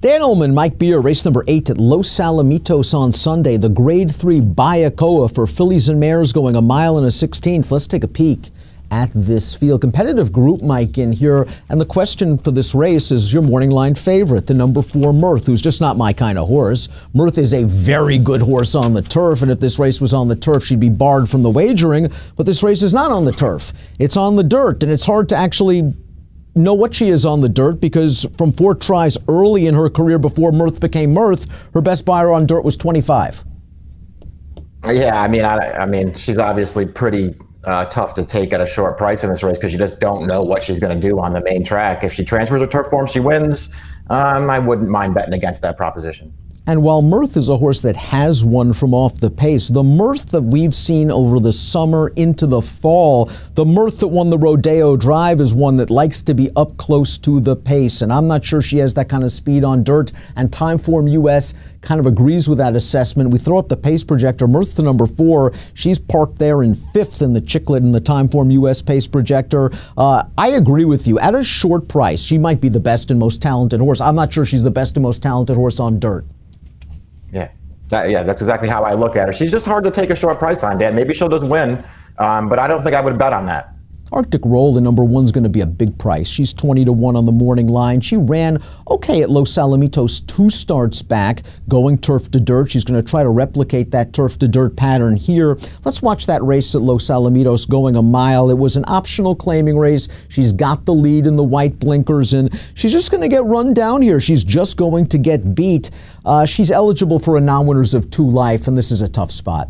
Dan Illman, Mike Beer, race number 8 at Los Alamitos on Sunday. The Grade 3 Bayakoa for fillies and mares going 1 mile and a 16th. Let's take a peek at this field. Competitive group, Mike, in here. And the question for this race is your morning line favorite, the number 4 Mirth, who's just not my kind of horse. Mirth is a very good horse on the turf, and if this race was on the turf, she'd be barred from the wagering. But this race is not on the turf. It's on the dirt, and it's hard to actually know what she is on the dirt because from 4 tries early in her career before Mirth became Mirth, her best buyer on dirt was 25. Yeah, I mean, she's obviously pretty tough to take at a short price in this race because you just don't know what she's going to do on the main track. If she transfers her turf form, she wins. I wouldn't mind betting against that proposition. And while Mirth is a horse that has won from off the pace, the Mirth that we've seen over the summer into the fall, the Mirth that won the Rodeo Drive is one that likes to be up close to the pace. And I'm not sure she has that kind of speed on dirt. And Timeform US kind of agrees with that assessment. We throw up the pace projector. Mirth to number 4. She's parked there in 5th in the Chicklet in the Timeform US pace projector. I agree with you. At a short price, she might be the best and most talented horse. I'm not sure she's the best and most talented horse on dirt. Yeah, that's exactly how I look at her. She's just hard to take a short price on, Dan. Maybe she'll just win, but I don't think I would bet on that. Arctic Roll, the number 1, is going to be a big price. She's 20-1 on the morning line. She ran okay at Los Alamitos 2 starts back, going turf to dirt. She's going to try to replicate that turf to dirt pattern here. Let's watch that race at Los Alamitos going 1 mile. It was an optional claiming race. She's got the lead in the white blinkers, and she's just going to get run down here. She's just going to get beat. She's eligible for a non-winners of 2 life, and this is a tough spot.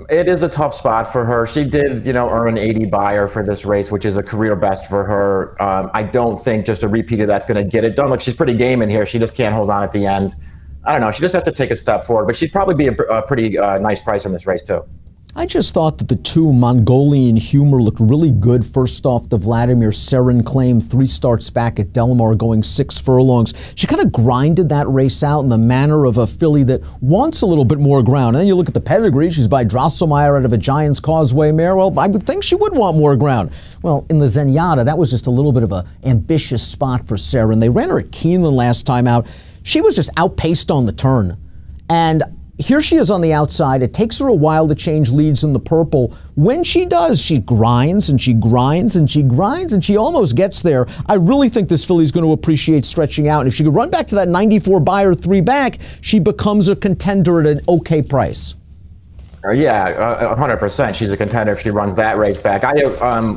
It is a tough spot for her. She did, earn an 80 buyer for this race, which is a career best for her. I don't think just a repeat of that's going to get it done. Look, she's pretty game in here. She just can't hold on at the end. I don't know. She just has to take a step forward, but she'd probably be a pretty nice price in this race, too. I just thought that the 2 Mongolian Humor looked really good. First off, the Vladimir Seren claim, 3 starts back at Del Mar going 6 furlongs. She kind of grinded that race out in the manner of a filly that wants a little bit more ground. And then you look at the pedigree. She's by Drosselmeyer out of a Giant's Causeway mare. Well, I would think she would want more ground. Well, in the Zenyatta, that was just a little bit of an ambitious spot for Seren. They ran her at Keeneland last time out. She was just outpaced on the turn. And here she is on the outside. It takes her a while to change leads in the purple. When she does, she grinds and she grinds and she grinds and she almost gets there. I really think this filly's going to appreciate stretching out. And if she could run back to that 94 buyer 3 back, she becomes a contender at an okay price. Yeah, 100%. She's a contender if she runs that race back. I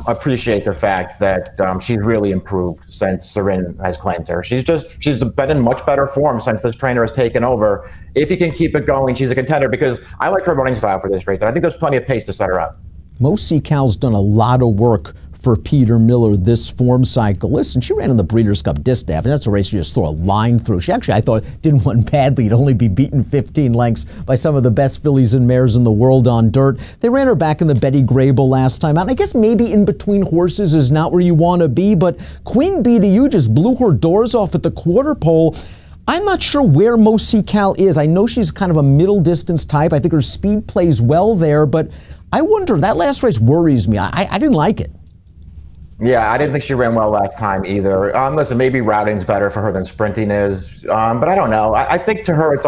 appreciate the fact that she's really improved since Seren has claimed her. She's been in much better form since this trainer has taken over. If he can keep it going, she's a contender because I like her running style for this race, and I think there's plenty of pace to set her up. Mo Cal's done a lot of work for Peter Miller this form cycle. Listen, she ran in the Breeders' Cup Distaff, and that's a race you just throw a line through. She actually, I thought, didn't win badly. It'd only be beaten 15 lengths by some of the best fillies and mares in the world on dirt. They ran her back in the Betty Grable last time out. And I guess maybe in between horses is not where you want to be, but Queen Bee to You just blew her doors off at the quarter pole. I'm not sure where Mo Cal is. I know she's kind of a middle distance type. I think her speed plays well there, but I wonder, that last race worries me. I didn't like it. Yeah, I didn't think she ran well last time either. Listen, maybe routing's better for her than sprinting is, but I don't know. I think to her it's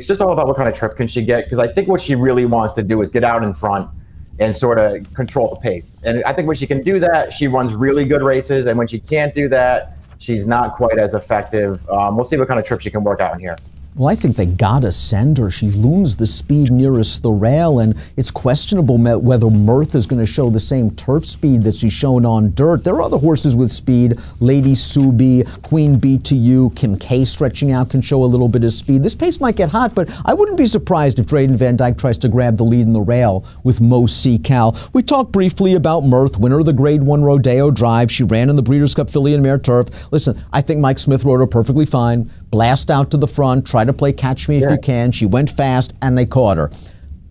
just all about what kind of trip can she get, because I think what she really wants to do is get out in front and sort of control the pace. And I think when she can do that, she runs really good races, and when she can't do that, she's not quite as effective. We'll see what kind of trip she can work out in here. Well, I think they gotta send her. She looms the speed nearest the rail, and it's questionable whether Mirth is going to show the same turf speed that she's shown on dirt. There are other horses with speed. Lady Subi, Queen Bee to You, Kim K stretching out can show a little bit of speed. This pace might get hot, but I wouldn't be surprised if Drayden Van Dyke tries to grab the lead in the rail with Mo Cal. We talked briefly about Mirth, winner of the Grade 1 Rodeo Drive. She ran in the Breeders' Cup Filly and Mare Turf. Listen, I think Mike Smith rode her perfectly fine. Blast out to the front, try to play catch me if you can. She went fast, and they caught her.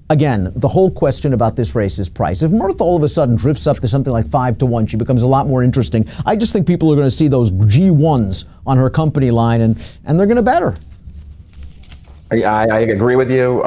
Again, the whole question about this race is price. If Mirth all of a sudden drifts up to something like 5-1, she becomes a lot more interesting. I just think people are going to see those G1s on her company line, and they're going to bet her. I agree with you.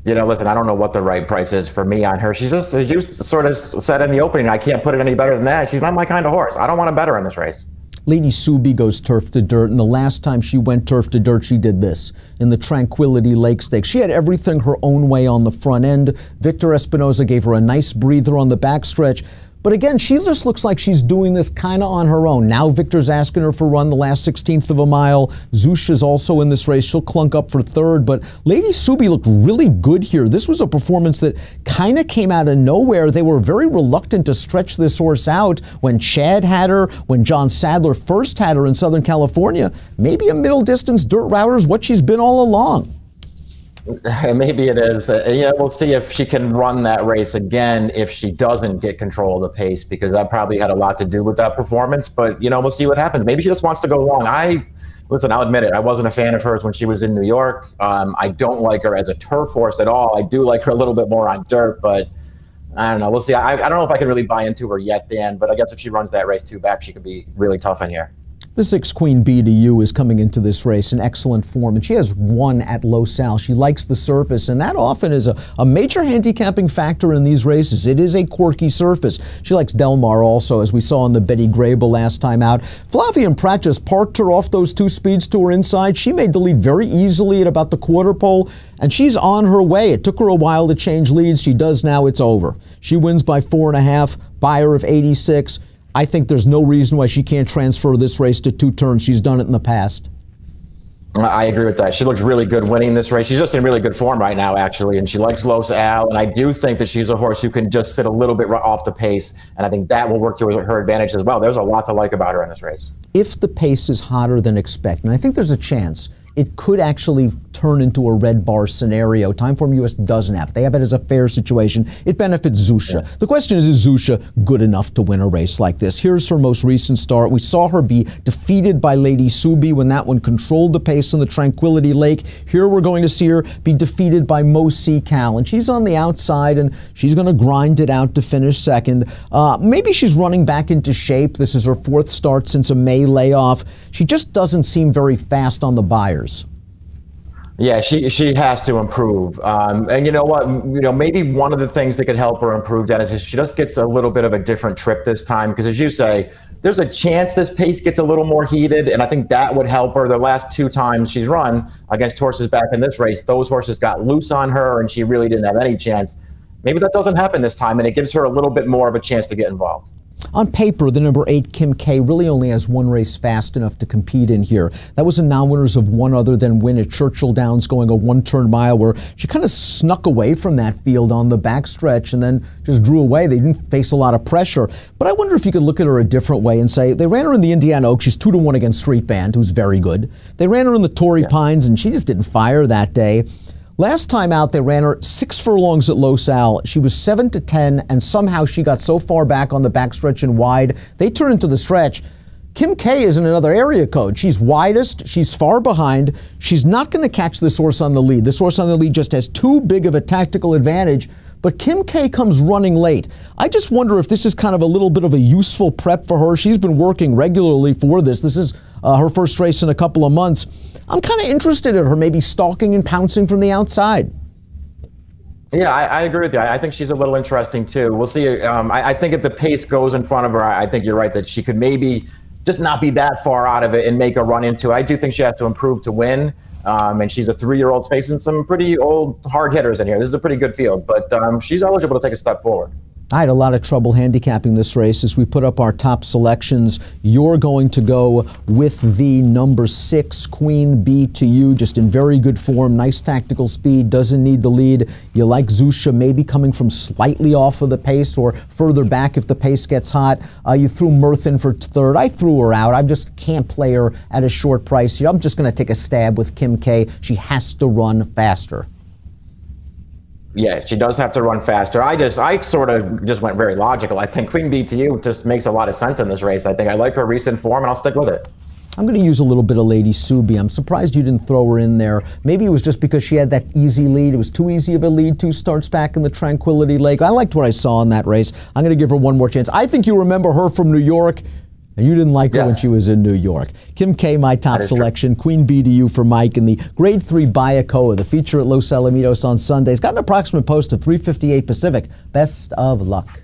Listen, I don't know what the right price is for me on her. She's just, as you sort of said in the opening, I can't put it any better than that. She's not my kind of horse. I don't want to bet her in this race. Lady Subi goes turf to dirt, and the last time she went turf to dirt, she did this in the Tranquility Lake Stakes. She had everything her own way on the front end. Victor Espinoza gave her a nice breather on the backstretch. But again, she just looks like she's doing this kind of on her own. Now Victor's asking her for a run the last 16th of a mile. Zusha's also in this race. She'll clunk up for third. But Lady Subi looked really good here. This was a performance that kind of came out of nowhere. They were very reluctant to stretch this horse out when Chad had her, when John Sadler first had her in Southern California. Maybe a middle distance dirt router is what she's been all along. Maybe it is. We'll see if she can run that race again if she doesn't get control of the pace, because that probably had a lot to do with that performance. But, we'll see what happens. Maybe she just wants to go long. Listen, I'll admit it. I wasn't a fan of hers when she was in New York. I don't like her as a turf horse at all. I do like her a little bit more on dirt, but I don't know. We'll see. I don't know if I can really buy into her yet, Dan, but I guess if she runs that race two back, she could be really tough in here. The 6 Queen B to U is coming into this race in excellent form, and she has won at Los Al. She likes the surface, and that often is a major handicapping factor in these races. It is a quirky surface. She likes Del Mar also, as we saw in the Betty Grable last time out. Flavia and Pratt just parked her off those 2 speeds to her inside. She made the lead very easily at about the quarter pole, and she's on her way. It took her a while to change leads. She does now. It's over. She wins by 4.5, buyer of 86. I think there's no reason why she can't transfer this race to 2 turns. She's done it in the past. I agree with that. She looks really good winning this race. She's just in really good form right now, actually, and she likes Los Al. And I do think that she's a horse who can just sit a little bit off the pace, and I think that will work to her advantage as well. There's a lot to like about her in this race. If the pace is hotter than expected, and I think there's a chance, it could actually turn into a red bar scenario. Timeform US doesn't have. They have it as a fair situation. It benefits Zusha. Yeah. The question is Zusha good enough to win a race like this? Here's her most recent start. We saw her be defeated by Lady Subi when that one controlled the pace in the Tranquility Lake. Here we're going to see her be defeated by Mo Cal, and she's on the outside, and she's going to grind it out to finish second. Maybe she's running back into shape. This is her 4th start since a May layoff. She just doesn't seem very fast on the buyers. Yeah, she has to improve. And you know what? Maybe one of the things that could help her improve, Dennis, is she just gets a little bit of a different trip this time. Because as you say, there's a chance this pace gets a little more heated, and I think that would help her. The last 2 times she's run against horses back in this race, those horses got loose on her, and she really didn't have any chance. Maybe that doesn't happen this time, and it gives her a little bit more of a chance to get involved. On paper, the number 8, Kim K, really only has 1 race fast enough to compete in here. That was a non-winners of 1 other than win at Churchill Downs, going a 1-turn mile, where she kind of snuck away from that field on the backstretch and then just drew away. They didn't face a lot of pressure. But I wonder if you could look at her a different way and say, they ran her in the Indiana Oaks. She's 2-1 against Street Band, who's very good. They ran her in the Torrey Pines, and she just didn't fire that day. Last time out, they ran her 6 furlongs at Los Al. She was 7-10, and somehow she got so far back on the backstretch and wide, they turned into the stretch. Kim K is in another area code. She's widest. She's far behind. She's not going to catch this horse on the lead. This horse on the lead just has too big of a tactical advantage. But Kim K comes running late. I just wonder if this is kind of a little bit of a useful prep for her. She's been working regularly for this. This is her first race in a couple of months. I'm kind of interested in her maybe stalking and pouncing from the outside. Yeah, I agree with you. I think she's a little interesting too. We'll see. I think if the pace goes in front of her, I think you're right that she could maybe just not be that far out of it and make a run into it. I do think she has to improve to win. And she's a 3-year-old facing some pretty old hard hitters in here. This is a pretty good field, but she's eligible to take a step forward. I had a lot of trouble handicapping this race. As we put up our top selections, you're going to go with the number 6, Queen B to U, just in very good form, nice tactical speed, doesn't need the lead. You like Zusha maybe coming from slightly off of the pace or further back if the pace gets hot. You threw Mirth in for 3rd. I threw her out. I just can't play her at a short price here. I'm just going to take a stab with Kim K. She has to run faster. Yeah, she does have to run faster. I sort of just went very logical. I think Queen BTU just makes a lot of sense in this race. I think I like her recent form, and I'll stick with it. I'm going to use a little bit of Lady Subi. I'm surprised you didn't throw her in there. Maybe it was just because she had that easy lead. It was too easy of a lead, 2 starts back in the Tranquility Lake. I liked what I saw in that race. I'm going to give her one more chance. I think you remember her from New York. And you didn't like her when she was in New York. Kim K, my top selection. True. Queen B to you for Mike. And the Grade 3 Bayakoa, the feature at Los Alamitos on Sunday, has got an approximate post of 3:58 Pacific. Best of luck.